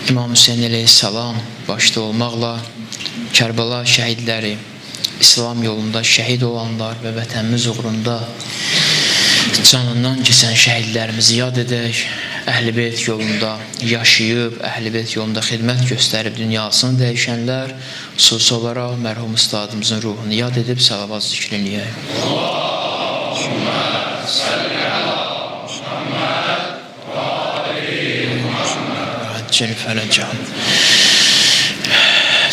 İmam Hüseyin əleyhissalam başda olmaqla Kərbəla şəhidləri, İslam yolunda şəhid olanlar və vətənimiz uğrunda canından keçən şəhidlərimizi yad edək, Əhl-i Beyt yolunda yaşayıb, Əhl-i Beyt yolunda xidmət göstərib dünyasını dəyişənlər, xüsusi olaraq mərhum ustadımızın ruhunu yad edib salavat zikr eləyək. Allahümmə səlli əla Muhamməd və ali Muhamməd Cəlfələcan.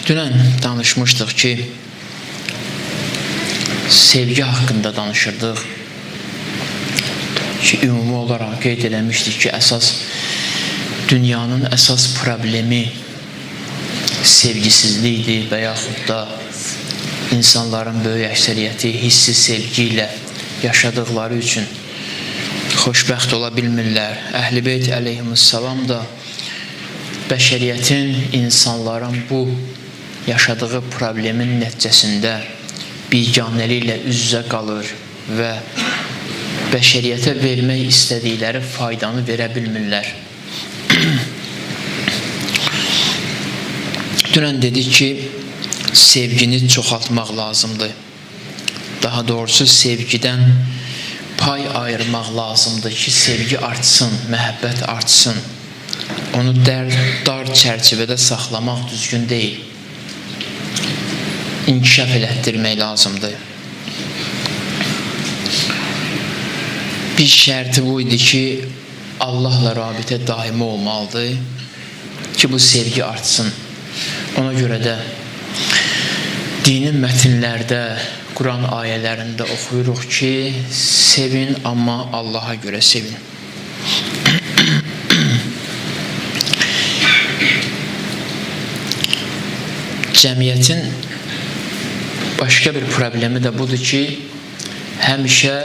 Dünən danışmışdıq ki, sevgi haqqında danışırdıq ki, ümumi olaraq qeyd eləmişdik ki, dünyanın əsas problemi sevgisizlikdir və yaxud da insanların böyük əksəriyyəti hissi sevgi ilə yaşadıqları üçün xoşbəxt ola bilmirlər. Əhl-i Beyt əleyhissalam da bəşəriyyətin, insanların bu yaşadığı problemin nəticəsində biganəliklə üz-üzə qalır və bəşəriyyətə vermək istədikləri faydanı verə bilmirlər. Dünən dedik ki, sevgini çoxaltmaq lazımdır. Daha doğrusu sevgidən pay ayırmaq lazımdır ki, sevgi artsın, məhəbbət artsın. Onu dar çərçivədə saxlamaq düzgün deyil. İnkişaf elətdirmək lazımdır. Bir şərti bu idi ki, Allahla rabitə daimi olmalıdır ki, bu sevgi artsın. Ona görə də dinin mətinlərdə, Quran ayələrində oxuyuruq ki, sevin, amma Allaha görə sevin. Cəmiyyətin başqa bir problemi də budur ki, həmişə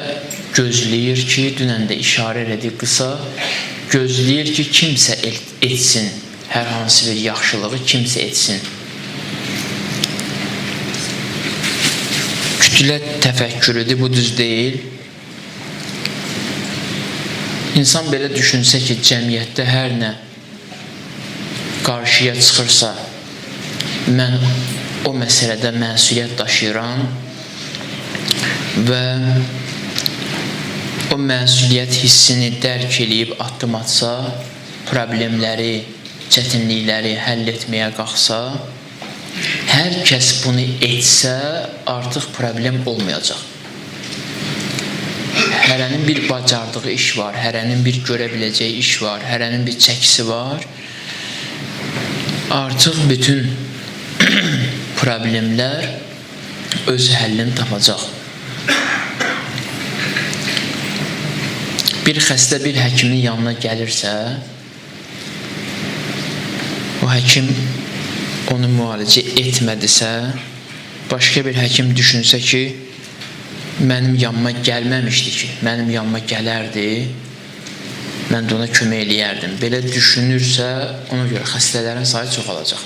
gözləyir ki, dünən də işarə elədik qısa, gözləyir ki, kimsə etsin, hər hansı bir yaxşılığı kimsə etsin. Kütlə təfəkkürüdür, bu düz deyil. İnsan belə düşünsə ki, cəmiyyətdə hər nə qarşıya çıxırsa, mən o məsələdə məsuliyyət daşıyıram və o məsuliyyət hissini dərk eləyib addım atsa, problemləri, çətinlikləri həll etməyə qalxsa, hər kəs bunu etsə, artıq problem olmayacaq. Hərənin bir bacardığı iş var, hərənin bir görə biləcəyi iş var, hərənin bir çəkisi var. Artıq bütün problemlər öz həllini tapacaq. Bir xəstə bir həkimin yanına gəlirsə, o həkim onu müalicə etmədisə, başqa bir həkim düşünsə ki, mənim yanıma gəlməmişdi ki, mənim yanıma gələrdi, mən də ona kömək eləyərdim. Belə düşünürsə, ona görə xəstələrin sayı çoxalacaq.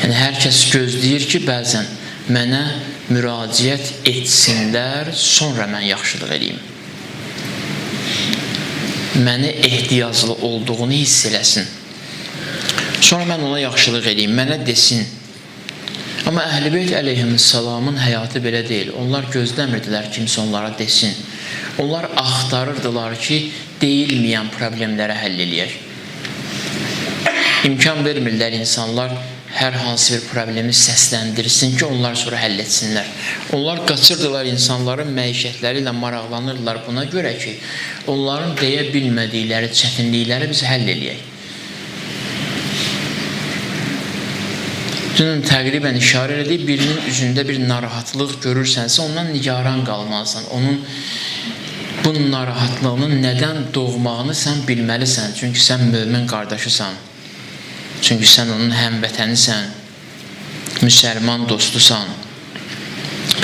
Yəni, hər kəs gözləyir ki, bəzən mənə müraciət etsinlər, sonra mən yaxşılıq eləyim. Mənə ehtiyaclı olduğunu hiss eləsin. Sonra mən ona yaxşılıq eləyim, mənə desin. Amma Əhl-i Beyt əleyhissalamın həyatı belə deyil. Onlar gözləmirdilər kimsə onlara desin. Onlar axtarırdılar ki, deyilməyən problemlərə həll eləyək. İmkan vermirlər insanlar hər hansı bir problemi səsləndirsin ki, onlar sonra həll etsinlər. Onlar qaçırdılar insanların məişətləri ilə maraqlanırdılar buna görə ki, onların deyə bilmədikləri çətinlikləri biz həll eləyək. Dünən təqribən işarə elədik, birinin üzündə bir narahatlıq görürsənsə, ondan nigaran qalmalısan. Onun bu narahatlığının nədən doğmağını sən bilməlisən. Çünki sən mömin qardaşısan. Çünki sən onun həmvətənisən, müsəlman dostusan.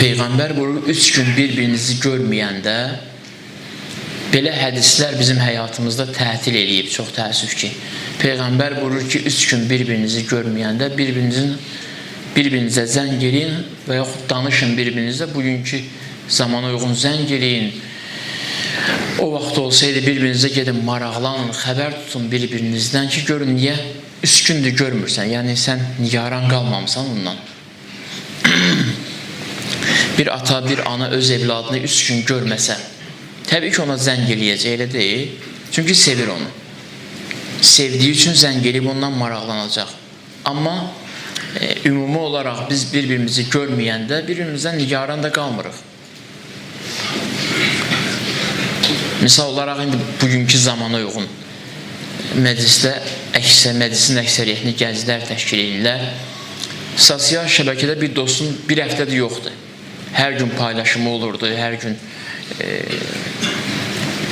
Peyğəmbər buyurur, 3 gün bir-birinizi görməyəndə, belə hədislər bizim həyatımızda tətil eləyib, çox təəssüf ki. Peyğəmbər buyurur ki, 3 gün bir-birinizi görməyəndə, bir-birinizə zəng eləyin və yaxud danışın bir-birinizə, bugünkü zamana uyğun zəng eləyin. O vaxt olsaydı bir-birinizə gedin maraqlanın, xəbər tutun bir-birinizdən ki, görün niyə üskündür görmürsən, yəni sən nigaran qalmamısan ondan. Bir ata, bir ana öz evladını üskün görməsə, təbii ki ona zəng eləyəcək, elə deyil. Çünki sevir onu. Sevdiyi üçün zəng eləyib ondan maraqlanacaq. Amma ümumi olaraq biz bir-birimizi görməyəndə bir-birimizdən nigaran da qalmırıq. Misal olaraq indi bugünkü zamana uyğun məclisdə məclisin əksəriyyətini gənclər təşkil edirlər. Sosial şəbəkədə bir dostun bir həftədir yoxdur. Hər gün paylaşımı olurdu, hər gün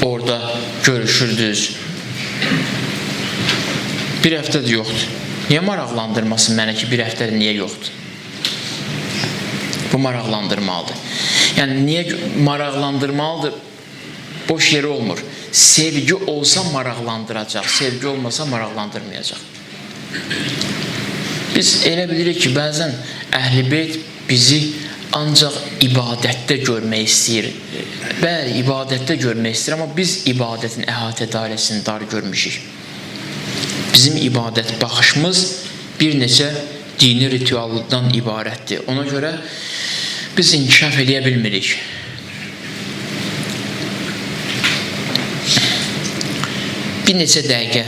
orada görüşürdünüz. Bir həftədir yoxdur. Niyə maraqlandırmasın mənə ki, bir həftədir niyə yoxdur? Bu maraqlandırmalıdır. Yəni, niyə maraqlandırmalıdır? Boş yeri olmur. Sevgi olsa maraqlandıracaq, sevgi olmasa maraqlandırmayacaq. Biz elə bilirik ki, bəzən Əhl-i Beyt bizi ancaq ibadətdə görmək istəyir. Bəli, ibadətdə görmək istəyir, amma biz ibadətin əhatə dairəsini dar görmüşük. Bizim ibadət baxışımız bir neçə dini ritualdan ibarətdir. Ona görə biz inkişaf edə bilmirik. Bir neçə dəqiqə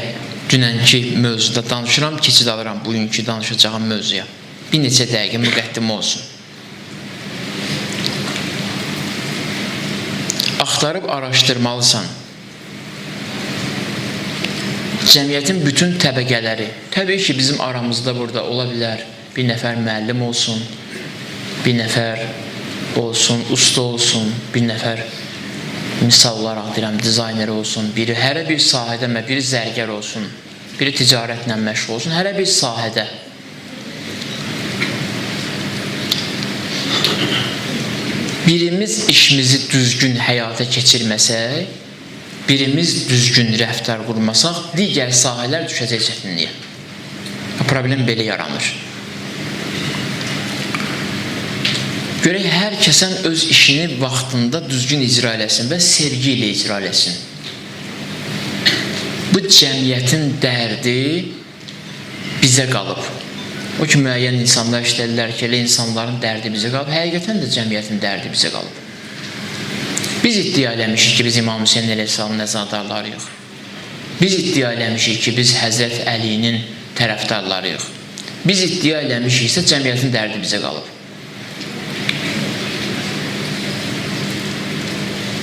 dünənki mövzuda danışıram, keçid alıram bugünkü danışacağım mövzuya. Bir neçə dəqiqə müqəddimə olsun. Axtarıb araşdırmalısan. Cəmiyyətin bütün təbəqələri, təbii ki, bizim aramızda burada ola bilər. Bir nəfər müəllim olsun, bir nəfər olsun, usta olsun, bir nəfər misal olaraq deyirəm, dizayner olsun, biri hər bir sahədə, biri zərgər olsun, biri ticarətlə məşğul olsun, hər bir sahədə. Birimiz işimizi düzgün həyata keçirməsək, birimiz düzgün rəftar qurmasaq, digər sahələr düşəcək çətinliyə. Problem belə yaranır. Görək, hər kəsən öz işini vaxtında düzgün icra eləsin və sevgi ilə icra eləsin. Bu cəmiyyətin dərdi bizə qalıb. O ki, müəyyən insanlar işləyirlər ki, elə insanların dərdi bizə qalıb. Həqiqətən də cəmiyyətin dərdi bizə qalıb. Biz iddia eləmişik ki, biz İmam Hüseyin əleyhissalamın nəzardarlarıyıq. Biz iddia eləmişik ki, biz Həzrət Əlinin tərəfdarlarıyıq. Biz iddia eləmişiksə, cəmiyyətin dərdi bizə qalıb.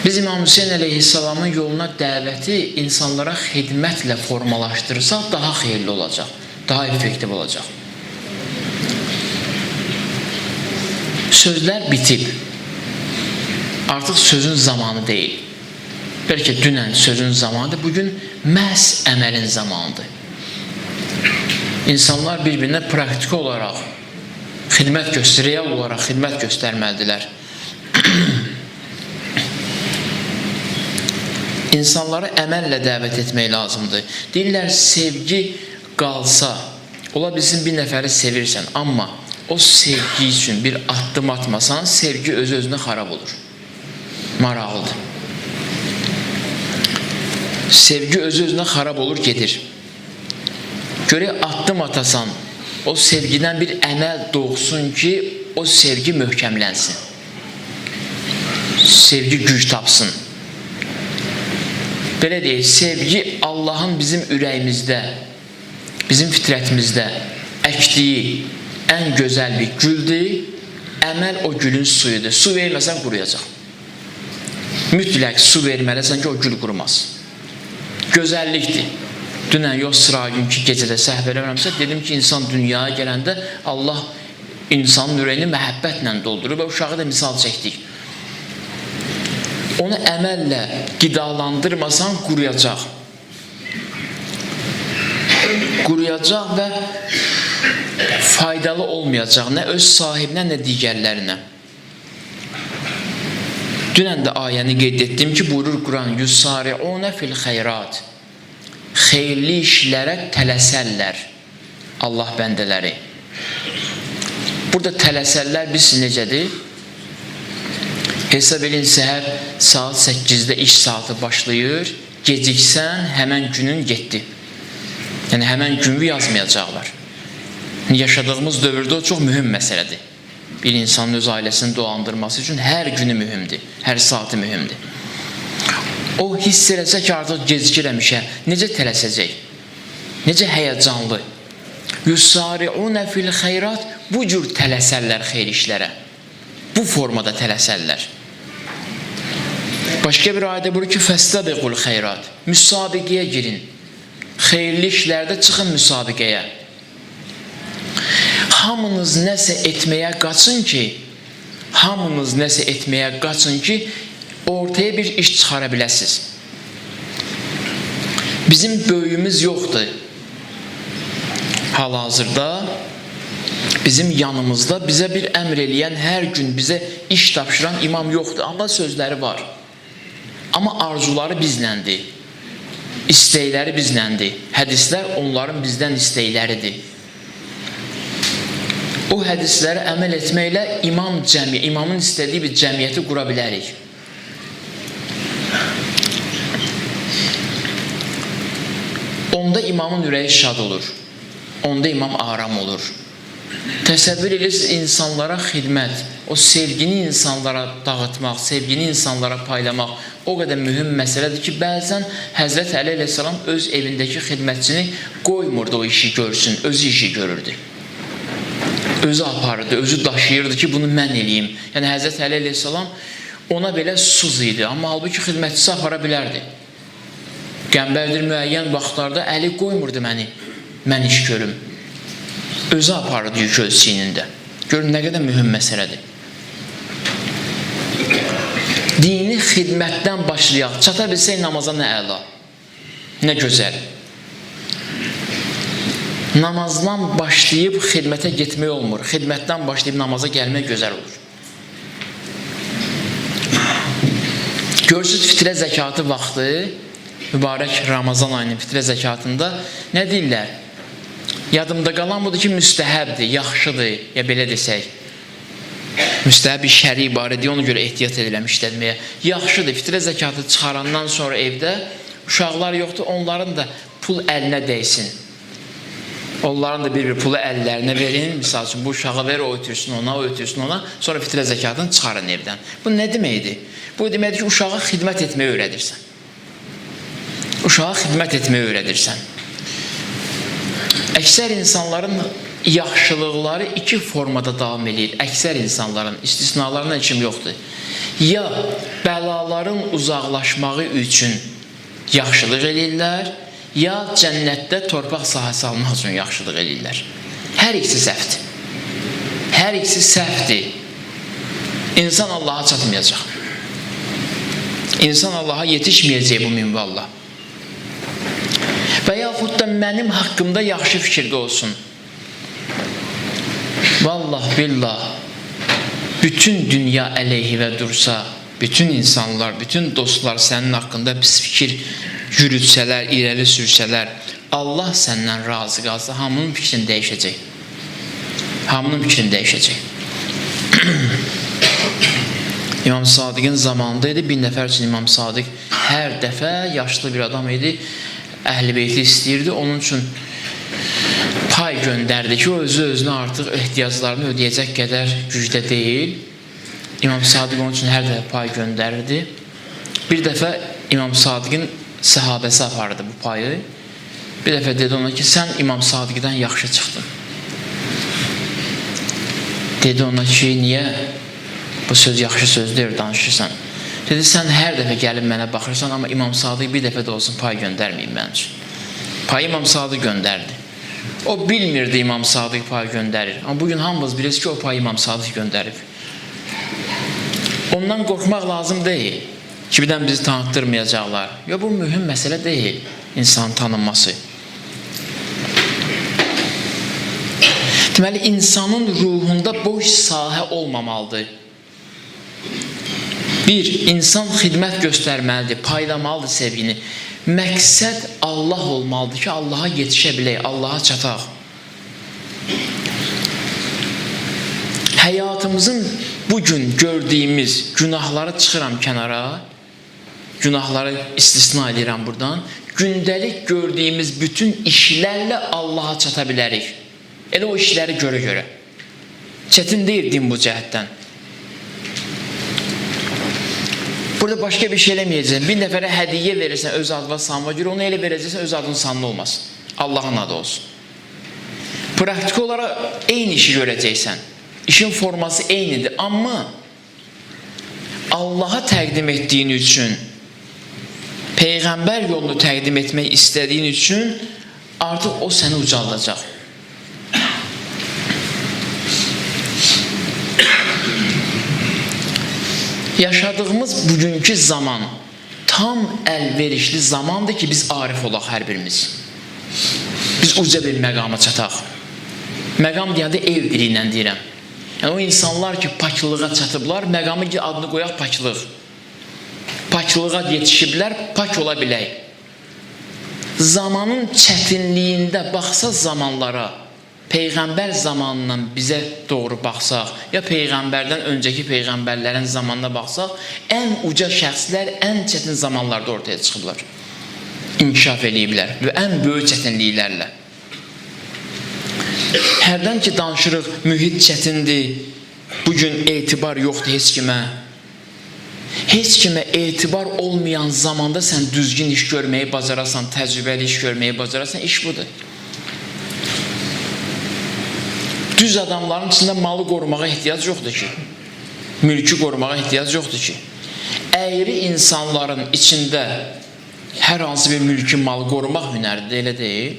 Biz İmam Hüseyin əleyhissalamın yoluna dəvəti insanlara xidmətlə formalaşdırırsaq, daha xeyirli olacaq, daha effektiv olacaq. Sözlər bitib. Artıq sözün zamanı deyil. Bəlkə dünən sözün zamanıdır, bugün məhz əməlin zamanıdır. İnsanlar bir-birinə praktiki olaraq real olaraq xidmət göstərməlidirlər. İnsanları əməllə dəvət etmək lazımdır. Deyirlər, sevgi qalsa, ola bilsin bir nəfəri sevirsən, amma o sevgi üçün bir addım atmasan, sevgi öz-özünə xarab olur. Maraqlıdır. Sevgi öz-özünə xarab olur, gedir. Görək, addım atasan, o sevgidən bir əməl doğsun ki, o sevgi möhkəmlənsin. Sevgi güc tapsın. Belə deyək, sevgi Allahın bizim ürəyimizdə, bizim fitrətimizdə əkdiyi ən gözəl bir güldür, əməl o gülün suyudur. Su verməsən quruyacaq. Mütləq su verməlisən ki, o gül qurumaz. Gözəllikdir. Dünən yox, sıra günkü gecədə səhv eləmirəmsə, dedim ki, insan dünyaya gələndə Allah insanın ürəyini məhəbbətlə doldurur və uşağı da misal çəkdik. Onu əməllə qidalandırmasan quruyacaq. Quruyacaq və faydalı olmayacaq nə öz sahibinə, nə digərlərinə. Dünən də ayəni qeyd etdim ki, buyurur Quran, yusari'unə fil xeyrat. Xeyirli işlərə tələsərlər Allah bəndələri. Burada tələsərlər biz necədir? Hesab edin, səhər saat 8-də iş saatı başlayır, geciksən həmən günün getdi. Yəni həmən günü yazmayacaqlar. Yaşadığımız dövrdə o çox mühüm məsələdir. Bir insanın öz ailəsini dolandırması üçün hər günü mühümdür, hər saatı mühümdür. O hiss eləsə ki, artıq gecikirəmişə, necə tələsəcək, necə həyəcanlı. Yusari'unə fil xeyrat, bu cür tələsərlər xeyr işlərə. Bu formada tələsərlər. Başqa bir ayədə buyurur ki, fəstəbiqul xeyrat, müsabiqəyə girin. Xeyirli işlərdə çıxın müsabiqəyə. Hamınız nəsə etməyə qaçın ki, ortaya bir iş çıxara biləsiniz. Bizim böyüyümüz yoxdur. Hal-hazırda bizim yanımızda bizə bir əmr eləyən, hər gün bizə iş tapşıran imam yoxdur. Amma sözləri var. Amma arzuları bizləndir. İstəkləri bizləndir. Hədislər onların bizdən istəkləridir. O hədisləri əməl etməklə imamın istədiyi bir cəmiyyəti qura bilərik. Onda imamın ürəyi şad olur. Onda imam aram olur. Təsəvvür edirsiniz, insanlara xidmət, o sevgini insanlara dağıtmaq, sevgini insanlara paylamaq o qədər mühüm məsələdir ki, bəzən Həzrət Əli əleyhissalam öz evindəki xidmətçini qoymurdu o işi görsün, özü işi görürdü. Özü aparırdı, özü daşıyırdı ki, bunu mən eləyim. Yəni Həzrət Əli əleyhissalam ona belə susuz idi, amma halbuki xidmətçisi apara bilərdi. Qəmbərdir müəyyən vaxtlarda Əli qoymurdu mən iş görüm. Özü aparırdı yük öz çiynində. Görün, nə qədər mühüm məsələdir. Dini xidmətdən başlayaq, çata bilsək namaza nə əla, nə gözəl. Namazdan başlayıb xidmətə getmək olmur. Xidmətdən başlayıb namaza gəlmək gözəl olur. Görürsünüz, fitrə zəkatı vaxtı, mübarək Ramazan ayının fitrə zəkatında nə deyirlər? Yadımda qalan budur ki, müstəhəbdir, yaxşıdır, ya belə desək. Müstəhəb bir şəri ibarədir, ona görə ehtiyat edirəm işlətməyə. Yaxşıdır, fitrə zəkatı çıxarandan sonra evdə uşaqlar yoxdur, onların da pul əlinə dəysin. Onların da bir pulu əllərinə verin, misal üçün bu uşağa ver, o ötürsün ona, sonra fitrə zəkatını çıxarın evdən. Bu nə deməkdir? Bu deməkdir ki, uşağa xidmət etməyi öyrədirsən. Uşağa xidmət etməyi öyrədirsən. Əksər insanların yaxşılıqları iki formada davam edir. Əksər insanların, istisnalarından heç kim yoxdur. Ya bəlaların uzaqlaşmağı üçün yaxşılıq edirlər, ya cənnətdə torpaq sahəsi almaq üçün yaxşılıq edirlər. Hər ikisi səhvdir. Hər ikisi səhvdir. İnsan Allaha çatmayacaq. İnsan Allaha yetişməyəcək bu minvalla. Və yaxud da mənim haqqımda yaxşı fikirdə olsun. Vallah, billah, bütün dünya əleyhivə dursa, bütün insanlar, bütün dostlar sənin haqqında pis fikir yürütsələr, irəli sürsələr, Allah səndən razı qalsa, hamının fikrini dəyişəcək. Hamının fikrini dəyişəcək. İmam Sadiqin zamanında idi, bir nəfər üçün İmam Sadiq hər dəfə yaşlı bir adam idi, Əhl-i Beyti istəyirdi, onun üçün pay göndərdi ki, o özünə artıq ehtiyaclarını ödəyəcək qədər gücdə deyil. İmam Sadiq onun üçün hər dəfə pay göndərdi. Bir dəfə İmam Sadiqin səhabəsi apardı bu payı. Bir dəfə dedi ona ki, sən İmam Sadiqdən yaxşı çıxdın. Dedi ona ki, niyə bu söz yaxşı söz deyir, danışırsan? Dedi, sən hər dəfə gəlib mənə baxırsan, amma İmam Sadiq bir dəfə də olsun pay göndərməyim mən üçün. Pay İmam Sadiq göndərdi. O bilmirdi İmam Sadiq pay göndərir. Amma bugün hamımız bilirsiniz ki, o pay İmam Sadiq göndərib. Ondan qorxmaq lazım deyil. Ki, birdən bizi tanıtdırmayacaqlar. Ya, bu mühüm məsələ deyil, insanın tanınması. Deməli, insanın ruhunda boş sahə olmamalıdır. Bir, insan xidmət göstərməlidir, paylamalıdır sevgini. Məqsəd Allah olmalıdır ki, Allaha yetişə bilək, Allaha çataq. Həyatımızın bugün gördüyümüz günahları çıxıram kənara, günahları istisna edirəm buradan, gündəlik gördüyümüz bütün işlərlə Allaha çata bilərik. Elə o işləri görə. Çətin deyil din bu cəhətdən. Burada başqa bir şey eləməyəcəksən. Bir nəfərə hədiyyə verirsən öz adına sanma görə, onu elə verəcəksən öz adının sanlı olmasın. Allahın adı olsun. Praktik olaraq eyni işi görəcəksən. İşin forması eynidir. Amma Allaha təqdim etdiyin üçün, Peyğəmbər yolunu təqdim etmək istədiyin üçün artıq o səni ucaldacaq. Yaşadığımız bugünkü zaman tam əlverişli zamandır ki, biz arif olaq hər birimiz. Biz uca bir məqama çataq. Məqam deyəndə ev dili ilə deyirəm. Yəni o insanlar ki, paklığa çatıblar, məqamı ki, adını qoyaq paklıq. Paklığa yetişiblər, pak ola bilək. Zamanın çətinliyində baxsa zamanlara, Peyğəmbər zamanından bizə doğru baxsaq, ya Peyğəmbərdən öncəki Peyğəmbərlərin zamanına baxsaq, ən uca şəxslər ən çətin zamanlarda ortaya çıxıblar. İnkişaf eləyiblər və ən böyük çətinliklərlə. Hərdən ki danışırıq, mühit çətindir, bugün etibar yoxdur heç kimə. Heç kimə etibar olmayan zamanda sən düzgün iş görməyi bacarasan, təcrübəli iş görməyi bacarasan, iş budur. Düz adamların içində malı qorumağa ehtiyac yoxdur ki, mülkü qorumağa ehtiyac yoxdur ki. Əyri insanların içində hər hansı bir mülkü malı qorumaq hünəridir, elə deyil.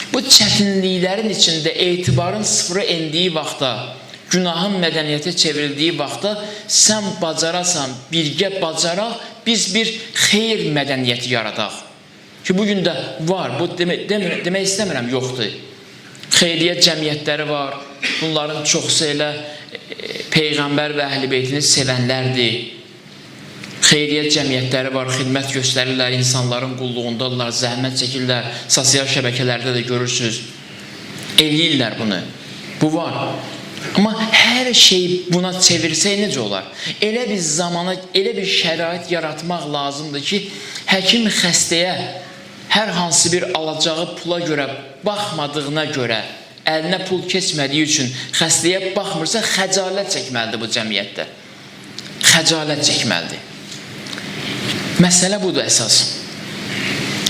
Bu çətinliklərin içində etibarın sıfıra endiyi vaxtda, günahın mədəniyyətə çevrildiyi vaxtda sən bacarasan, birgə bacaraq, biz bir xeyir mədəniyyəti yaradaq. Ki, bugün də var, bu demək istəmirəm, yoxdur. Xeyriyyət cəmiyyətləri var, bunların çoxsu elə Peyğəmbər və Əhl-i Beytini sevənlərdir. Xeyriyyət cəmiyyətləri var, xidmət göstərirlər, insanların qulluğundadırlar, zəhmət çəkirlər, sosial şəbəkələrdə də görürsünüz. Eləyirlər bunu. Bu var. Amma hər şey buna çevirsək necə olar? Elə bir zamana, elə bir şərait yaratmaq lazımdır ki, həkim xəstəyə hər hansı bir alacağı pula görə, baxmadığına görə, əlinə pul keçmədiyi üçün xəstəyə baxmırsa, xəcalət çəkməlidir bu cəmiyyətdə. Xəcalət çəkməlidir. Məsələ budur əsas.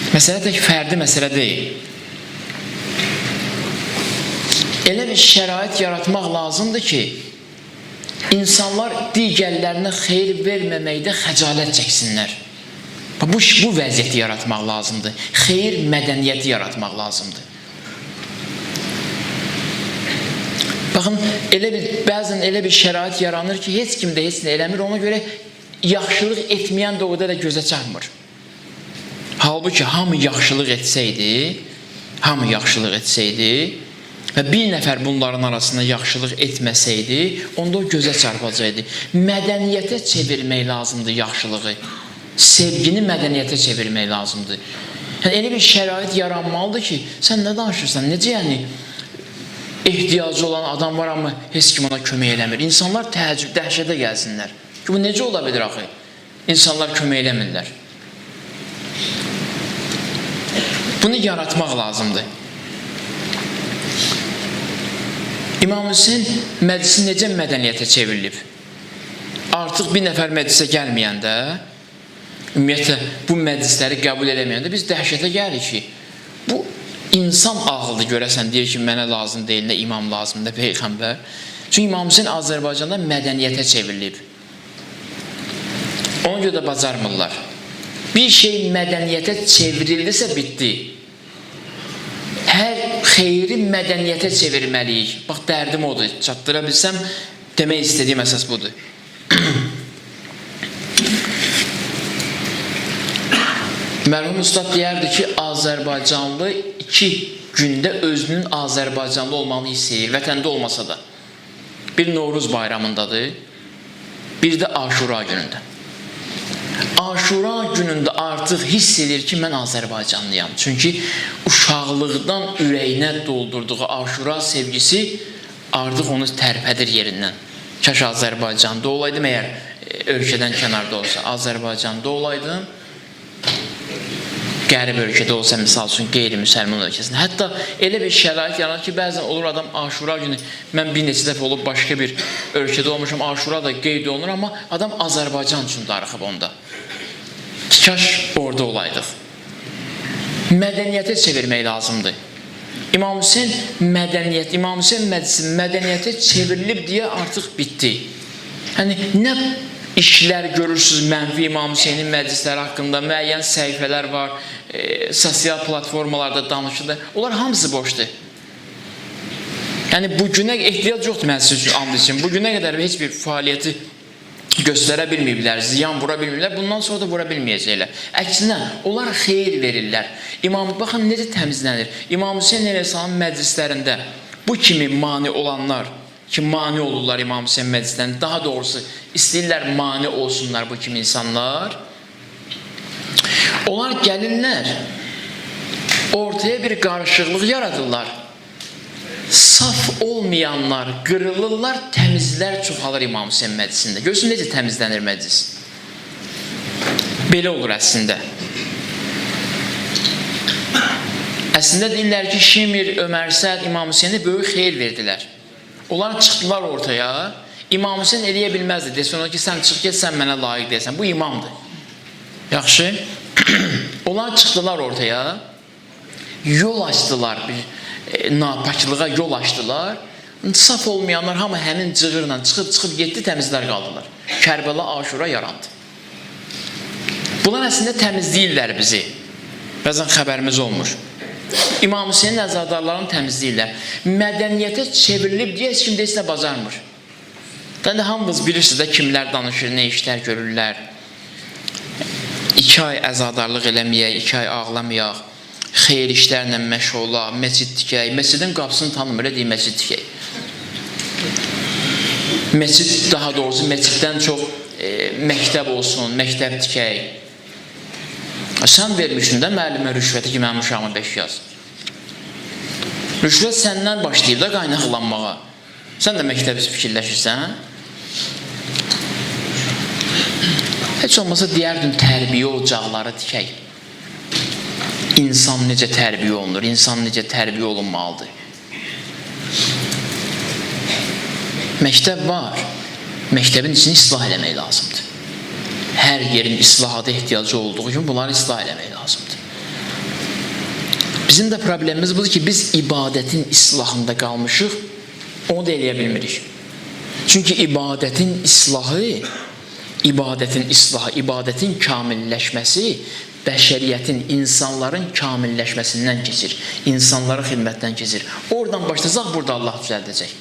Məsələ tək fərdi məsələ deyil. Elə bir şərait yaratmaq lazımdır ki, insanlar digərlərinə xeyir verməməkdə xəcalət çəksinlər. Bu vəziyyəti yaratmaq lazımdır. Xeyir mədəniyyəti yaratmaq lazımdır. Baxın, bəzən elə bir şərait yaranır ki, heç kim də heç nə eləmir, ona görə yaxşılıq etməyən də o qədər gözə çarpmır. Halbuki hamı yaxşılıq etsəydi və bir nəfər bunların arasında yaxşılıq etməsəydi, onda o gözə çarpacaqdı. Mədəniyyətə çevirmək lazımdır yaxşılığı. Sevgini mədəniyyətə çevirmək lazımdır. Yəni, elə bir şərait yaranmalıdır ki, sən nə danışırsan, necə yəni ehtiyacı olan adam var, amma heç kim ona kömək eləmir. İnsanlar təəccüb, dəhşətə gəlsinlər. Bu necə ola bilir axı? İnsanlar kömək eləmirlər. Bunu yaratmaq lazımdır. İmam Hüseyin məclisi necə mədəniyyətə çevrilib? Artıq bir nəfər məclisə gəlməyəndə, ümumiyyətlə, bu məclisləri qəbul eləməyəndə biz dəhşətə gəlirik ki, bu insan ağıldır görəsən, deyir ki, mənə lazım deyil, nə imam lazım, nə Peyğəmbər. Çünki İmam Hüseyin Azərbaycanda mədəniyyətə çevrilib. Ona görə də bacarmırlar. Bir şey mədəniyyətə çevrildirsə, bitdi. Hər xeyri mədəniyyətə çevirməliyik. Bax, dərdim odur. Çatdıra bilsəm, demək istədiyim əsas budur. Mərhum Ustad deyərdi ki, Azərbaycanlı 2 gündə özünün Azərbaycanlı olmağını hiss edir, vətəndə olmasa da. Bir Novruz bayramındadır, bir də Aşura günündə. Aşura günündə artıq hiss edir ki, mən Azərbaycanlıyam. Çünki uşaqlıqdan ürəyinə doldurduğu Aşura sevgisi artıq onu tərpədir yerindən. Kaş Azərbaycanda olaydım, əgər ölkədən kənarda olsa, Azərbaycanda olaydım, qərib ölkədə olsa, misal üçün qeyri-müsəlman ölkəsində. Hətta elə bir şərait yaranır ki, bəzən olur adam Aşura günü, mən bir neçə dəfə olub başqa bir ölkədə olmuşam, Aşura da qeyd olunur, amma adam Azərbaycan üçün darıxıb onda. Kaş orada olaydıq. Mədəniyyətə çevirmək lazımdır. İmam Hüseyin mədəniyyət, İmam Hüseyin məclisi mədəniyyətə çevrilib deyə artıq bitdi. Yəni, nə işlər görürsünüz mənfi İmam Hüseynin məclisləri haqqında, müəyyən səhifələr var, sosial platformalarda danışılır. Onlar hamısı boşdur. Yəni, bu günə ehtiyac yoxdur məclis üçün, and üçün. Bu günə qədər heç bir fəaliyyəti göstərə bilməyiblər, ziyan vura bilməyiblər, bundan sonra da vura bilməyəcəklər. Əksinə, onlar xeyir verirlər. Baxın, necə təmizlənir. İmam Hüseyin əleyhissalamın məclislərində bu kimi mani olanlar, ki, mani olurlar İmam Hüseyin məclislərində, daha doğrusu, istəyirlər mani olsunlar bu kimi insanlar. Onlar gəlirlər, ortaya bir qarışıqlıq yaradırlar. Saf olmayanlar qırılırlar, təmizlər çoxalır İmam Hüseyin məclisində. Görürsün, necə təmizlənir məclis? Belə olur əslində. Əslində deyirlər ki, Şimir, Ömər Səd İmam Hüseyinə böyük xeyir verdilər. Onlar çıxdılar ortaya, İmam Hüseyin eləyə bilməzdi. Desin ona ki, sən çıx get, sən mənə layiq deyəsən. Bu imamdır. Yaxşı. Onlar çıxdılar ortaya, yol açdılar, napaklılığa yol açdılar. Saf olmayanlar hamı həmin cığırla çıxıb getdi, təmizlər qaldılar. Kərbəla Aşura yarandı. Bunlar əslində təmizləyirlər bizi. Bəzən xəbərimiz olmur. İmam Hüseyin əzadarlarını təmizləyirlər. Mədəniyyətə çevrilib deyə heç kim deyisə bacarmır. Yəni, hamınız bilirsiniz də kimlər danışır, nə işlər görürlər. 2 ay əzadarlıq eləməyək, 2 ay ağlamayaq. Xeyir işlərlə məşğul olaq, məscid tikək. Məscidin qapısını tanımır, elə deyil, məscid tikək. Məscid, daha doğrusu, məsciddən çox məktəb olsun, məktəb tikək. Sən vermişsin də müəllimə rüşvəti ki, mənim uşağıma 5 yaz. Rüşvət səndən başlayıb da qaynaqlanmağa. Sən də məktəbi fikirləşirsən. Heç olmasa deyərdin, tərbiyə ocaqları tikək. İnsan necə tərbiyə olunur, insan necə tərbiyə olunmalıdır. Məktəb var, məktəbin içini islah eləmək lazımdır. Hər yerin islahata ehtiyacı olduğu kimi bunları islah eləmək lazımdır. Bizim də problemimiz budur ki, biz ibadətin islahında qalmışıq, onu da eləyə bilmirik. Çünki ibadətin islahı, ibadətin kamilləşməsi bəşəriyyətin, insanların kamilləşməsindən keçir. İnsanlara xidmətdən keçir. Oradan başlasaq, burada Allah düzəldəcək.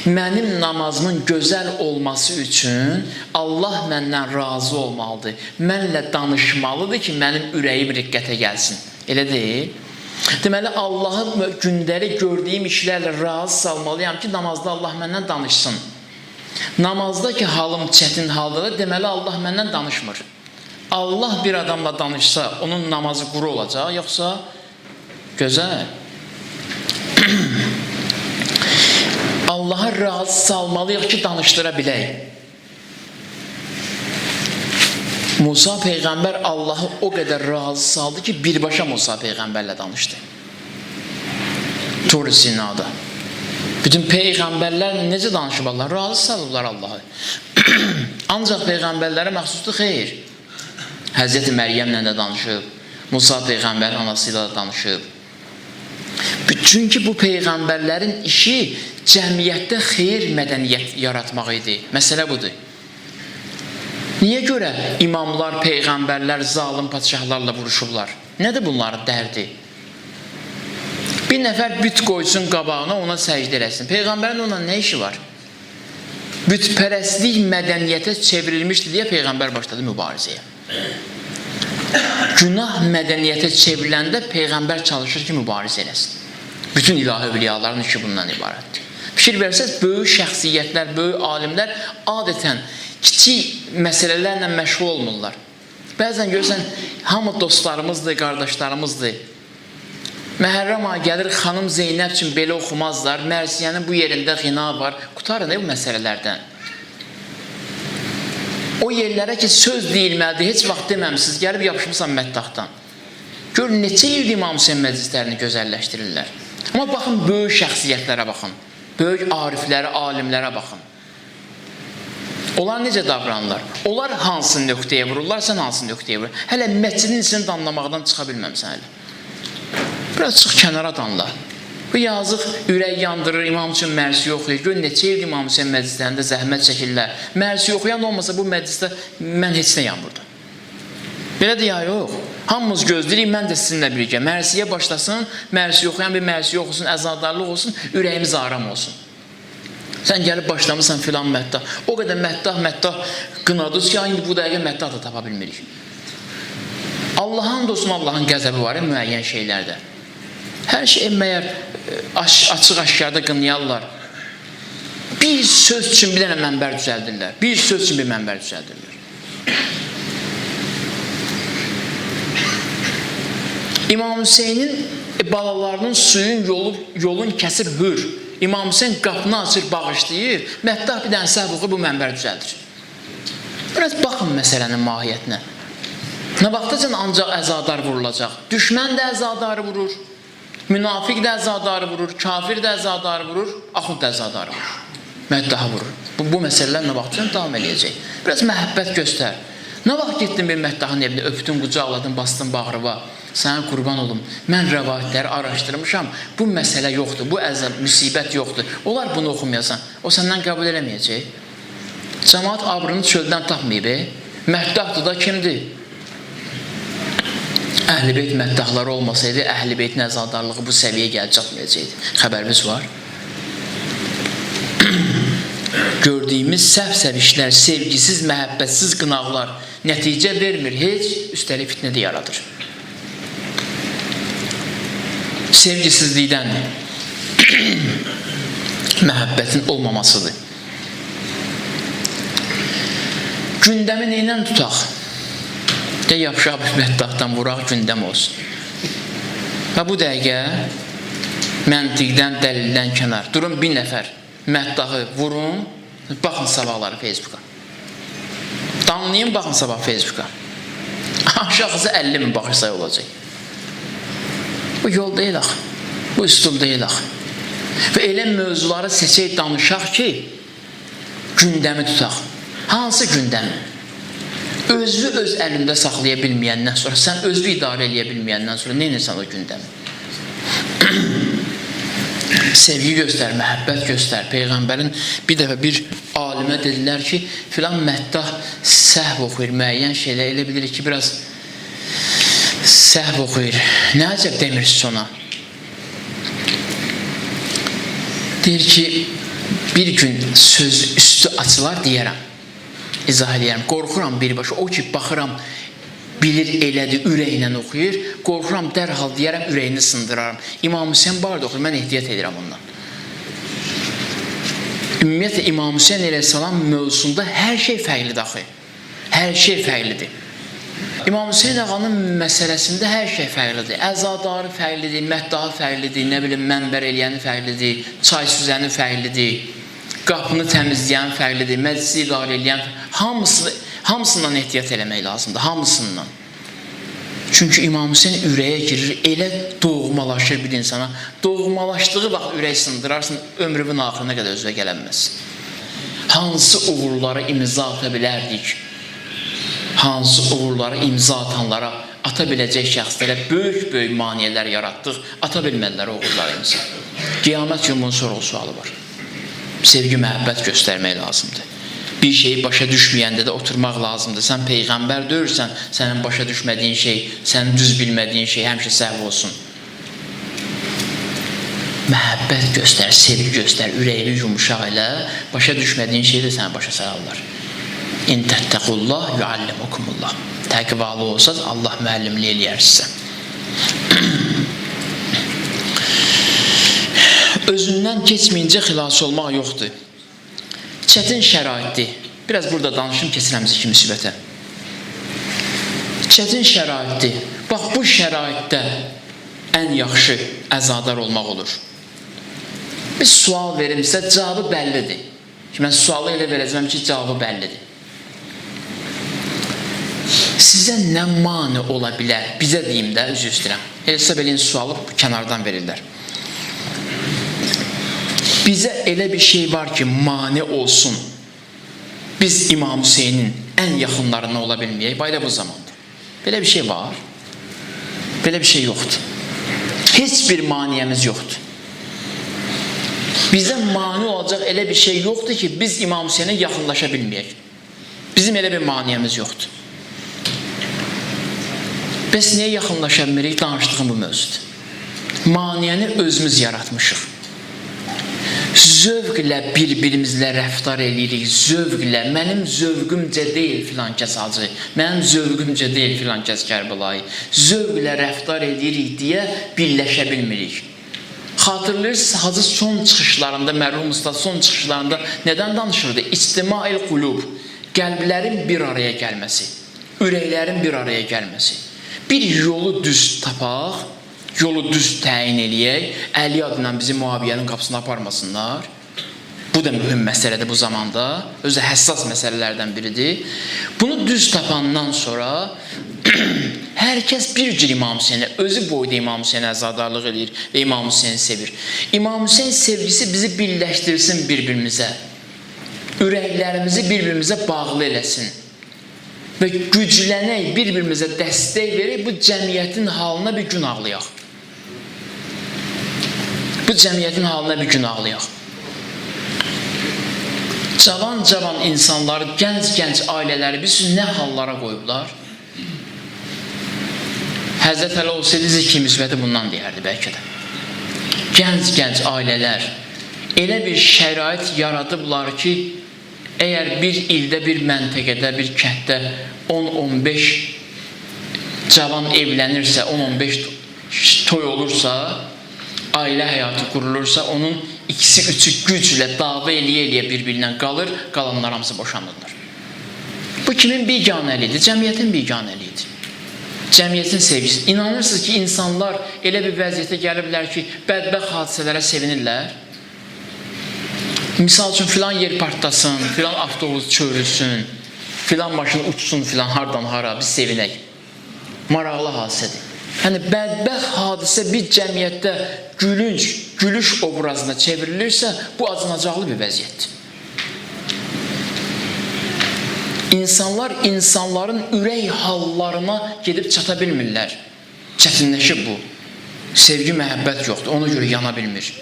Mənim namazımın gözəl olması üçün Allah məndən razı olmalıdır. Mənlə danışmalıdır ki, mənim ürəyim riqqətə gəlsin. Elə deyil. Deməli, Allahı gündəlik gördüyüm işlərlə razı salmalıyam ki, namazda Allah məndən danışsın. Namazda ki, halım çətin haldadır, deməli, Allah məndən danışmır. Allah bir adamla danışsa, onun namazı quru olacaq, yoxsa gözəl. Allaha razı salmalıyıq ki, danışdıra bilək. Musa Peyğəmbər Allahı o qədər razı saldı ki, birbaşa Musa Peyğəmbərlə danışdı. Tur Sinada. Bütün Peyğəmbərlərlə necə danışıb Allah? Razı salırlar Allahı. Ancaq Peyğəmbərlərə məxsusdur xeyr. Həzrəti Məryəmlə də danışıb, Musa Peyğəmbərin anası ilə də danışıb. Çünki bu Peyğəmbərlərin işi cəmiyyətdə xeyir mədəniyyət yaratmaq idi. Məsələ budur. Niyə görə imamlar, Peyğəmbərlər zalim padişahlarla vuruşurlar? Nədir bunların dərdi? Bir nəfər büt qoysun qabağına, ona səcdə eləsin. Peyğəmbərin ona nə işi var? Bütpərəstlik mədəniyyətə çevrilmişdir deyə Peyğəmbər başladı mübarizəyə. Günah mədəniyyətə çevriləndə Peyğəmbər çalışır ki, mübarizə eləsin. Bütün ilahi övliyaların işi bundan ibarətdir. Fikir versəz, böyük şəxsiyyətlər, böyük alimlər adətən kiçik məsələlərlə məşğul olmurlar. Bəzən görürsən, hamı dostlarımızdır, qardaşlarımızdır. Məhərrəm ayı gəlir, xanım Zeynəb üçün belə oxumazlar, Mərsiyənin bu yerində xina var. Qutarın bu məsələlərdən. O yerlərə ki, söz deyilməlidir, heç vaxt deməmsiniz, gəlib yapışmısan məddahdan. Gör, neçə il İmam Hüseyin məclislərini gözəlləşdirirlər. Amma baxın, böyük şəxsiyyətlərə baxın, böyük ariflərə, alimlərə baxın. Onlar necə davranırlar? Onlar hansı nöqtəyə vururlar, sən hansı nöqtəyə vurur? Hələ məscidin içini danlamaqdan çıxa bilməmsən hələ. Biraz çıx kənara danla. Bu yazıq ürək yandırır, İmam üçün mərsi oxuyur. Gör, neçə il İmam Hüseyin məclislərində zəhmət çəkirlər. Mərsi oxuyan olmasa bu məclisdə mən heç nəyəm burada. Belədir ya, yox. Hamımız gözləyirik, mən də sizinlə birgə. Mərsiyə başlasın, mərsi oxuyan bir mərsi oxusun, əzadarlıq olsun, ürəyimiz aram olsun. Sən gəlib başlamısan filan məddah. O qədər məddah qınadız ki, indi bu dəqiqə məddah da tapa bilmirik. Allahın dostum, Allahın qəzəbi var müəyyən şeylərdə. Hər şey məyər açıq-aşkarda qınayarlar. Bir söz üçün bir dənə mənbər düzəldirlər. Bir söz üçün bir mənbər düzəldirlər. İmam Hüseynin balalarının suyun yolun kəsir hür. İmam Hüseyin qapını açır, bağışlayır. Məddah bir dənə səhv oxuyur, bu mənbər düzəldir. Biraz baxın məsələnin mahiyyətinə. Nə vaxtacan ancaq əzadar vurulacaq? Düşmən də əzadarı vurur. Münafiq də əzadarı vurur. Kafir də əzadarı vurur. Axund da əzadarı vurur. Məddaha vurur. Bu məsələlər nə vaxtacan davam edəcək? Biraz məhəbbət göstər. Nə vaxt getdin bir məddahın evinə, öpdün, qucaqladın, bastın bağrıva. Sənə qurban olum, mən rəvayətləri araşdırmışam, bu məsələ yoxdur, bu əzab, müsibət yoxdur. Onlar bunu oxumayasan, o səndən qəbul eləməyəcək. Cəmaat abrını çöldən tapmayıb, məddahdır da kimdir? Əhl-i Beyt məddahları olmasaydı, Əhl-i Beytin əzadarlığı bu səviyyə gəlib çatmayacaqdı. Xəbərimiz var. Gördüyümüz səhv-səhv işlər, sevgisiz, məhəbbətsiz qınaqlar nəticə vermir, heç üstəlik fitnə də yaradır. Sevgisizlikdəndir. Məhəbbətin olmamasıdır. Gündəmi neynən tutaq? De yapışaq bir məddahdan vuraq, gündəm olsun. Və bu dəqiqə məntiqdən, dəlildən kənar. Durun bir nəfər məddahı vurun, baxın sabahları Facebooka. Danlayın, baxın sabah Facebooka. Aşağısı 50 min baxış sayı olacaq. Bu yol deyil axı, bu üslub deyil axı. Və elə mövzuları seçək, danışaq ki, gündəmi tutaq. Hansı gündəmi? Özü öz əlində saxlaya bilməyəndən sonra, sən özü idarə eləyə bilməyəndən sonra nə edirsən o gündəmi? Sevgi göstər, məhəbbət göstər. Peyğəmbərin bir dəfə bir alimə dedilər ki, filan məddah səhv oxuyur, müəyyən şeylər elə bilir ki, biraz səhv oxuyur. Nə əcəb demirsiniz ona? Deyir ki, bir gün söz üstü açılar deyərəm, izah edərəm. Qorxuram birbaşa, o ki, baxıram, bilir elədir, ürəklə oxuyur. Qorxuram, dərhal deyərəm, ürəyini sındıraram. İmam Hüseyin barədə oxuyur, mən ehtiyat edirəm ondan. Ümumiyyətlə, İmam Hüseyin əleyhissalam mövzusunda hər şey fərqlidir axı. Hər şey fərqlidir. İmam Hüseyin ağanın məsələsində hər şey fərqlidir. Əzadarı fərqlidir, məddahı fərqlidir, nə bilim, mənbər eləyəni fərqlidir, çay süzəni fərqlidir, qapını təmizləyən fərqlidir, məclisi idarə eləyən hamısından ehtiyat eləmək lazımdır, hamısından. Çünki İmam Hüseyin ürəyə girir, elə doğmalaşır bir insana. Doğmalaşdığı vaxt ürək sındırarsın, ömrünün axırına qədər özünə gələnməz. Hansı uğurlara imza ata bilərdik? Hansı uğurları imza atanlara, ata biləcək şəxslərə böyük-böyük maniyələr yaratdıq, ata bilmədilər uğurları imza. Qiyamət günü bunun sorğu-sualı var. Sevgi, məhəbbət göstərmək lazımdır. Bir şeyi başa düşməyəndə də oturmaq lazımdır. Sən Peyğəmbər deyirsən, sənin başa düşmədiyin şey, sənin düz bilmədiyin şey həmişə səhv olsun. Məhəbbət göstər, sevgi göstər, ürəyini yumuşaq elə, başa düşmədiyin şeyi də səni başa sararlar. İn təttəqullah yuallimukumullah. Təqvalı olsaz, Allah müəllimlik eləyər sizə. Özündən keçməyincə xilas olmaq yoxdur. Çətin şəraitdir. Biraz burada danışım, keçirəm zikri müsibətə. Çətin şəraitdir. Bax, bu şəraitdə ən yaxşı əzadar olmaq olur. Bir sual verimsə, cavabı bəllidir. Mən sualı elə verəcəm ki, cavabı bəllidir. Sizə nə mane ola bilər? Bizə deyim də, üzr istəyirəm. Elə belin sualı kənardan verirlər. Bizə elə bir şey var ki, mane olsun. Biz İmam Hüseynin ən yaxınlarına ola bilməyək. Bayda bu zamanda. Belə bir şey var. Belə bir şey yoxdur. Heç bir maniyəmiz yoxdur. Bizə mane olacaq elə bir şey yoxdur ki, biz İmam Hüseynə yaxınlaşa bilməyək. Bizim elə bir maniyəmiz yoxdur. Bəs niyə yaxınlaşa bilmirik? Danışdığım bu mövzudur. Maniyəni özümüz yaratmışıq. Zövqlə bir-birimizlə rəftar edirik, zövqlə. Mənim zövqümcə deyil filan kəs hacı, mənim zövqümcə deyil filan kəs Kərbəlayı. Zövqlə rəftar edirik deyə birləşə bilmirik. Xatırlayırsınız, hacı son çıxışlarında, mərhum ustad son çıxışlarında nədən danışırdı? İctimail qulub, qəlblərin bir araya gəlməsi, ürəklərin bir araya gəlməsi. Bir yolu düz tapaq, yolu düz təyin eləyək, Əli adıyla bizi Muaviyyənin qapısına aparmasınlar. Bu da mühüm məsələdir bu zamanda, özü həssas məsələlərdən biridir. Bunu düz tapandan sonra hər kəs bir cür İmam Hüseynə, özü boyda İmam Hüseynə əzadarlıq edir və İmam Hüseyn sevir. İmam Hüseyn sevgisi bizi birləşdirsin bir-birimizə, ürəklərimizi bir-birimizə bağlı eləsin və güclənək, bir-birimizə dəstək verək, bu cəmiyyətin halına bir gün ağlayaq. Bu cəmiyyətin halına bir gün ağlayaq. Cavan insanları, gənc ailələri biz nə hallara qoyublar? Həzrət Əli olsaydı zikri müsbəti bundan deyərdi bəlkə də. Gənc ailələr elə bir şərait yaradıblar ki, əgər bir ildə, bir məntəqədə, bir kənddə 10-15 cavan evlənirsə, 10-15 toy olursa, ailə həyatı qurulursa, onun ikisi-üçü güclə dava eləyə bir-birindən qalır, qalanlar hamısı boşanırlar. Bu kimin biganəliyidir? Cəmiyyətin biganəliyidir. Cəmiyyətin sevgisi. İnanırsınız ki, insanlar elə bir vəziyyətə gəliblər ki, bədbəxt hadisələrə sevinirlər. Misal üçün, filan yer partlasın, filan avtobus çörülsün, filan maşın uçsun, filan hardan hara, biz sevinək. Maraqlı hadisədir. Yəni, bədbəxt hadisə bir cəmiyyətdə gülüş obrazına çevrilirsə, bu acınacaqlı bir vəziyyətdir. İnsanların ürək hallarına gedib çata bilmirlər. Çətinləşib bu. Sevgi, məhəbbət yoxdur, ona görə yana bilmir.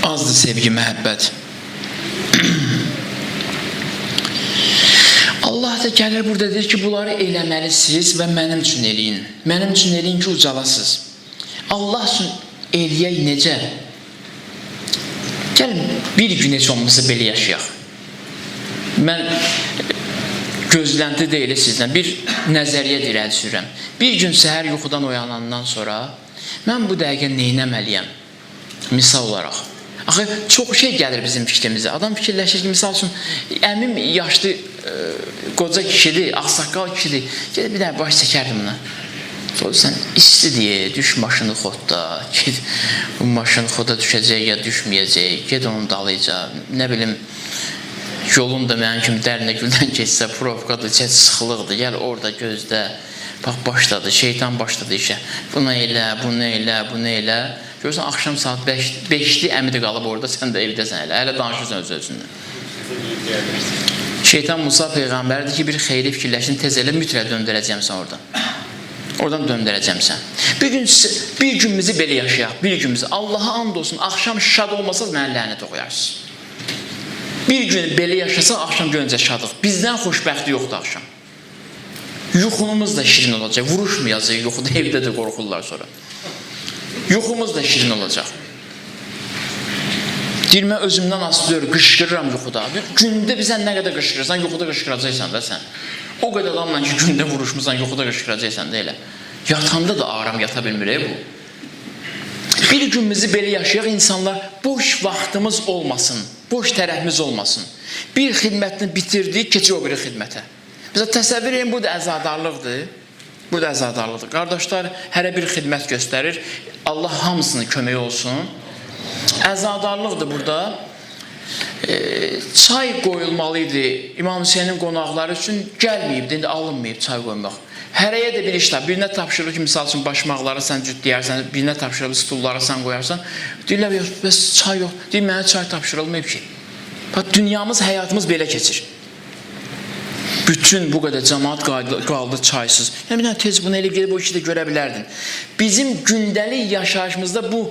Azdır sevgi, məhəbbət. Allah da gəlir burada deyir ki, bunları eləməlisiniz və mənim üçün eləyin. Mənim üçün eləyin ki, ucalasınız. Allah üçün eləyək necə? Gəlin, bir gün heç olmasa belə yaşayaq. Mən gözlənti deyil sizdən, bir nəzəriyyə dirəl sürürəm. Bir gün səhər yuxudan oyanandan sonra mən bu dəqiqə neynəməliyəm? Misal olaraq. Axı, çox şey gəlir bizim fikrimizə. Adam fikirləşir ki, misal üçün, əmim yaşlı qoca kişidir, ağsaqqal kişidir. Gedib bir dənə baş çəkərdim buna. Sonra sən isti deyə, düş maşını xodda, ged, bu maşın xoda düşəcək ya düşməyəcək, ged onun dalıca, nə bilim, yolun da mənim kimi dərinə güldən keçsə, provkadır, sıxılıqdır, gəl orada gözdə, bax başladı, şeytan başladı işə, bunu elə, bunu elə, bunu elə. Görürsən, axşam saat 5-dir, əmidi qalıb orada, sən də evdəsən elə, hələ danışırsan öz-özündən. Şeytan Musa Peyğəmbərdir ki, bir xeyri fikirləşin, tez elə mütləq döndürəcəm sən oradan. Oradan döndürəcəm sən. Bir günümüzü belə yaşayaq, bir günümüzü. Allaha and olsun, axşam şad olmasaz mənə lənət oxuyarsınız. Bir gün belə yaşasaq, axşam görüncə şadıq. Bizdən xoşbəxti yoxdur axşam. Yuxumuz da şirin olacaq, vuruşmayacaq yuxuda, evdə də qorxurlar sonra. Yuxumuz da şirin olacaq. Deyir, mən özümdən asılıyorum, qışqırıram yuxuda. Gündə bizən nə qədər qışqırırsan, yuxuda qışqıracaqsan da sən. O qədər adamla ki, gündə vuruşmuşsan, yuxuda qışqıracaqsan da elə. Yatanda da aram yata bilmir bu. Bir günümüzü belə yaşayaq, insanlar boş vaxtımız olmasın, boş tərəfimiz olmasın. Bir xidmətini bitirdik, keçir o biri xidmətə. Bizə təsəvvür edin, bu da əzadarlıqdır. Bu da əzadarlıqdır. Qardaşlar, hərə bir xidmət göstərir. Allah hamısının köməyi olsun. Əzadarlıqdır burada. çay qoyulmalıydı. İmam Hüseynin qonaqları üçün gəlməyib, indi alınmayıb çay qoymaq. Hərəyə də bir işlə, birinə tapşırır ki, misal üçün başmaqları sən cütləyərsən, birinə tapşırır stulları sən qoyarsan. Deyirlər, bəs çay yox. Deyir, mənə çay tapşırılmayıb ki. Dünyamız, həyatımız belə keçir. Bütün bu qədər cəmaat qaldı çaysız. Yəni, bir dənə tez bunu eləyib gedib o işi də görə bilərdin. Bizim gündəlik yaşayışımızda bu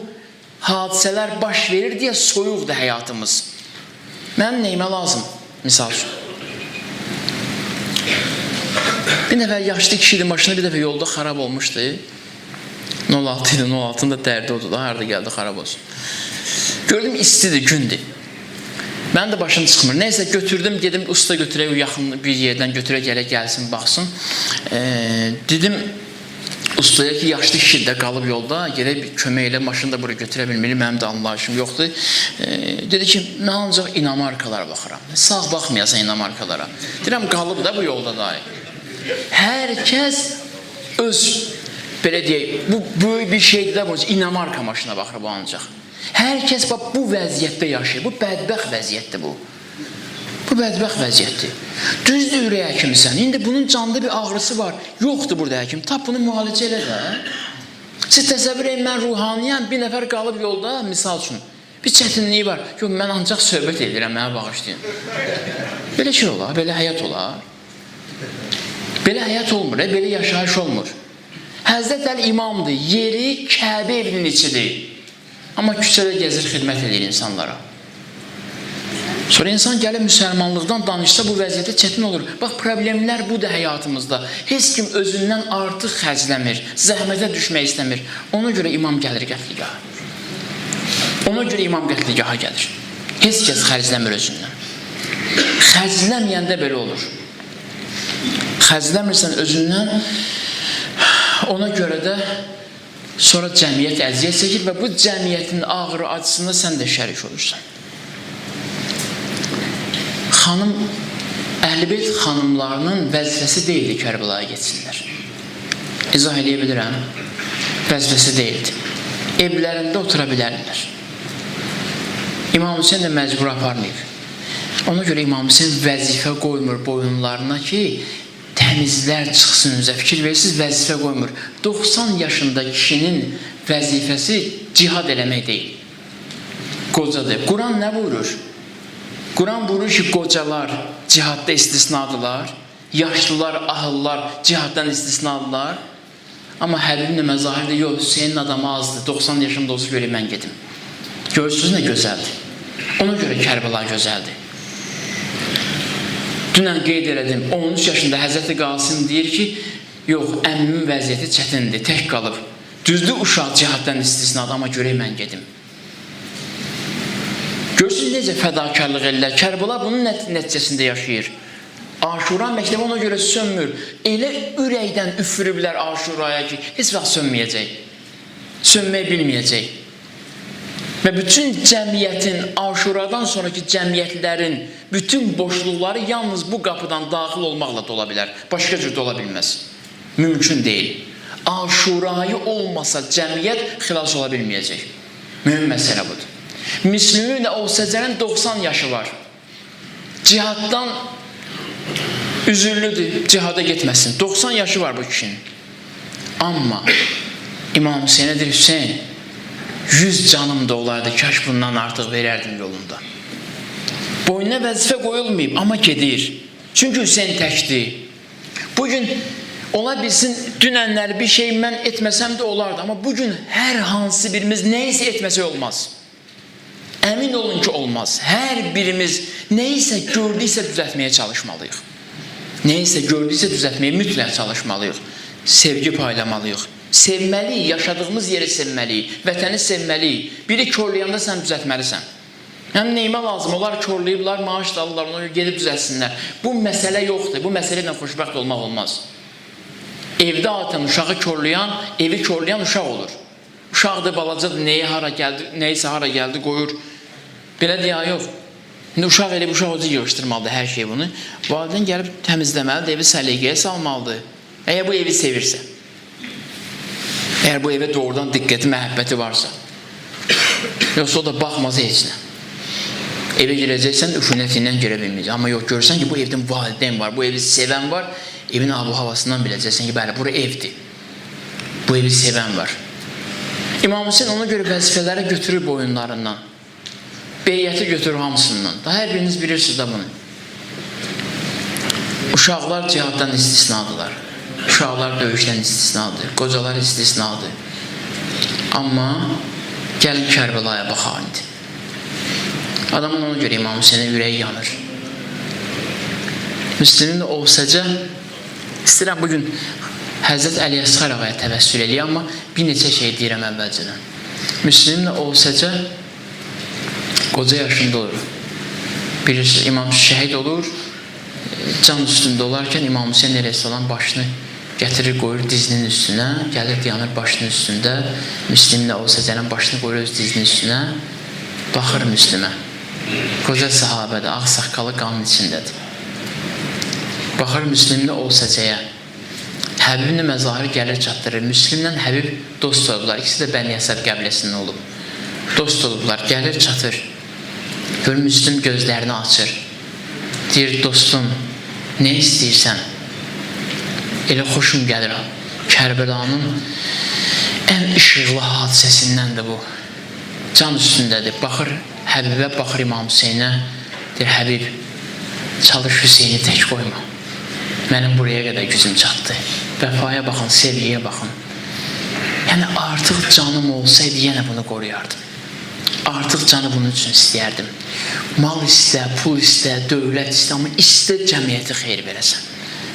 hadisələr baş verir deyə soyuqdur həyatımız. Mənim neyimə lazım? Misal üçün. Bir dəfə yaşlı kişinin maşını bir dəfə yolda xarab olmuşdu. 06 idi, 06-ın da dərdi odur da, harada gəldi xarab olsun. Gördüm, istidir, gündür. Mənim də başım çıxmır. Neysə götürdüm, dedim usta götürək, yaxın bir yerdən götürək, gələ gəlsin, baxsın. Dedim ustaya ki, yaşlı kişi də qalıb yolda, gələk bir kömək elə, maşını da buraya götürə bilməyim, mənim də anlayışım yoxdur. Dedi ki, mən ancaq inamarkalara baxıram. Sağ baxmayasan inamarkalara. Deyirəm, qalıb da bu yolda dair. Hər kəs öz, belə deyək, bu böyük bir şeydir də, inamarka maşına baxır bu ancaq. Hər kəs bu vəziyyətdə yaşayır, bu bədbəxt vəziyyətdir bu. Bu bədbəxt vəziyyətdir. Düzdür ürək həkimisən, indi bunun canlı bir ağrısı var, yoxdur burada həkim, tap bunu müalicə elə də. Siz təsəvvür edin, mən ruhaniyəm, bir nəfər qalıb yolda, misal üçün, bir çətinliyi var, yox, mən ancaq söhbət edirəm, mənə bağışlayın. Belə şey olar, belə həyat olar. Belə həyat olmur, belə yaşayış olmur. Həzrət Əli imamdır, yeri Kəbə evinin içidir. Amma küçədə gəzir, xidmət edir insanlara. Sonra insan gəlib müsəlmanlıqdan danışsa bu vəziyyətə çətin olur. Bax, problemlər budur həyatımızda. Heç kim özündən artıq xərcləmir, zəhmətə düşmək istəmir. Ona görə imam gəlir qətligaha. Ona görə imam qətligaha gəlir. Heç kəs xərcləmir özündən. Xərcləməyəndə belə olur. Xərcləmirsən özündən, ona görə də sonra cəmiyyət əziyyət çəkir və bu cəmiyyətin ağrı acısında sən də şərik olursan. Xanım, Əhl-i-Beyt xanımlarının vəzifəsi deyildi Kərbəlaya getsinlər. İzah eləyə bilirəm, vəzifəsi deyildi. Evlərində otura bilərlər. İmam Hüseyin də məcbur aparmayıb. Ona görə İmam Hüseyin vəzifə qoymur boyunlarına ki, təmizlər çıxsın üzə, fikir verirsiniz, vəzifə qoymur. 90 yaşında kişinin vəzifəsi cihad eləmək deyil. Qocadır. Quran nə buyurur? Quran buyurur ki, qocalar cihadda istisnadılar, yaşlılar, ahıllar cihaddan istisnadılar. Amma Həbibin məzahirdə yox, Hüseynin adamı azdır, 90 yaşımda olsa görə mən gedim. Görürsünüz nə gözəldir. Ona görə Kərbəla gözəldir. Dünən qeyd elədim, 13 yaşında Həzrəti Qasım deyir ki, yox, əmmimin vəziyyəti çətindir, tək qalıb. Düzdür, uşaq cihaddan istisnadır, amma görək mən gedim. Görürsünüz necə fədakarlıq edirlər. Kərbəla bunun nəticəsində yaşayır. Aşura məktəbi ona görə sönmür. Elə ürəkdən üfürüblər Aşuraya ki, heç vaxt sönməyəcək. Sönmək bilməyəcək. Və bütün cəmiyyətin, Aşuradan sonraki cəmiyyətlərin bütün boşluqları yalnız bu qapıdan daxil olmaqla dola bilər. Başqa cür dola bilməz. Mümkün deyil. Aşurayı olmasa cəmiyyət xilas ola bilməyəcək. Mühüm məsələ budur. Müslümün Əvsəcənin 90 yaşı var. Cihaddan üzürlüdür, cihada getməsin. 90 yaşı var bu kişinin. Amma İmam Hüseynə deyir, Hüseyn, 100 canım da olardı, kaş bundan artıq verərdim yolunda. Boynuna vəzifə qoyulmayıb, amma gedir. Çünki Hüseyn təkdir. Bugün ola bilsin, dünənləri bir şey mən etməsəm də olardı, amma bugün hər hansı birimiz neysə etməsə olmaz. Əmin olun ki, olmaz. Hər birimiz neysə gördüksə düzəltməyə çalışmalıyıq. Neysə gördüksə düzəltməyə mütləq çalışmalıyıq. Sevgi paylamalıyıq. Sevməliyik, yaşadığımız yeri sevməliyik, vətəni sevməliyik. Biri körləyəndə sən düzəltməlisən. Yəni, neyimə lazım? Onlar körləyiblər, maaş da alırlar, ona gedib düzəlsinlər. Bu məsələ yoxdur, bu məsələ ilə xoşbəxt olmaq olmaz. Evdə atən uşağı körləyən, evi körləyən uşaq olur. Uşaqdır, balacadır, neysə hara gəldi, qoyur. Belə deyək, yox. İndi uşaq elə bir uşaq oca yığışdırmalıdır hər şey bunu. Valideyn gəlib təmizləməlidir, evi səliqəyə salmalıdır. Əgər bu evi sevirsə. Əgər bu evə doğrudan diqqəti, məhəbbəti varsa. Yoxsa o da baxmaz heç nə. Eve girəcəksən, üfunətindən girə bilməyəcəksən. Amma yox, görsən ki, bu evdən valideyn var, bu evi sevən var, evin abu-havasından biləcəksən ki, bəli, bura evdir. Bu evi sevən var. İmam Hüseyin ona görə vəzifələri götürür boyunlarından. Beyyəti götürür hamısından. Daha hər biriniz bilirsiniz də bunu. Uşaqlar cihaddan istisnadılar. Uşaqlar döyüşdən istisnadır. Qocalar istisnadır. Amma gəlin Kərbəlaya baxaq indi. Adamın ona görə İmam Hüseyinə ürəyi yanır. Müslümin də olsaca, istəyirəm bugün Həzrət Əli Əsğər ağaya təvəssül eləyəm, amma bir neçə şey deyirəm əvvəlcədən. Müslümin də olsaca, qoca yaşında olur. Bilirsiniz, İmam şəhid olur, can üstündə olarkən İmam Hüseyin əleyhissalam başını gətirir, qoyur dizinin üstünə, gəlir, dayanır başının üstündə, Müslümin də olsaca başını qoyur öz dizinin üstünə, baxır Müslümə. Qoca sahabədə, ağ saqqalı qanın içindədir. Baxır Müslümin də olsacaya, Həbibin məzahiri gəlir çatdırır. Müslümlə Həbib dost olublar. İkisi də Bəni Əsəd qəbiləsindən olub. Dost olublar, gəlir çatır. Gör, Müslüm gözlərini açır. Deyir, dostum, nə istəyirsən? Elə xoşum gəlir. Kərbəlanın ən işıqlı hadisəsindəndir bu. Can üstündədir. Baxır Həbibə, baxır İmam Hüseyinə. Deyir, Həbib, çalış Hüseyini tək qoyma. Mənim buraya qədər gücüm çatdı. Vəfaya baxın, sevgiyə baxın. Yəni, artıq canım olsaydı, yenə bunu qoruyardım. Artıq canı bunun üçün istəyərdim. Mal istə, pul istə, dövlət istə, amma istə cəmiyyəti xeyir verəsən.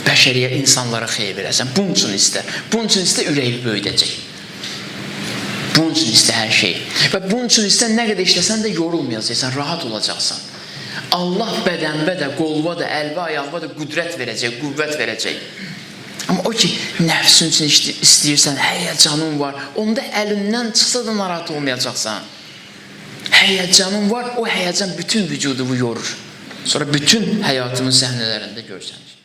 Bəşəriyə, insanlara xeyir verəsən. Bunun üçün istə. Bunun üçün istə ürəyi böyüdəcək. Bunun üçün istə hər şey. Və bunun üçün istə nə qədər işləsən də yorulmayacaqsan, rahat olacaqsan. Allah bədənbə də, qolva da, əlbə, ayaqba da qüdrət verəcək, qüvvət verəcək. Amma o ki, nəfsin üçün istəyirsən, həyəcanın var, onda əlindən çıxsa da narahat olmayacaqsan. Həyəcanın var, o həyəcan bütün vücudumu yorur. Sonra bütün həyatımın səhnələrində görsənir.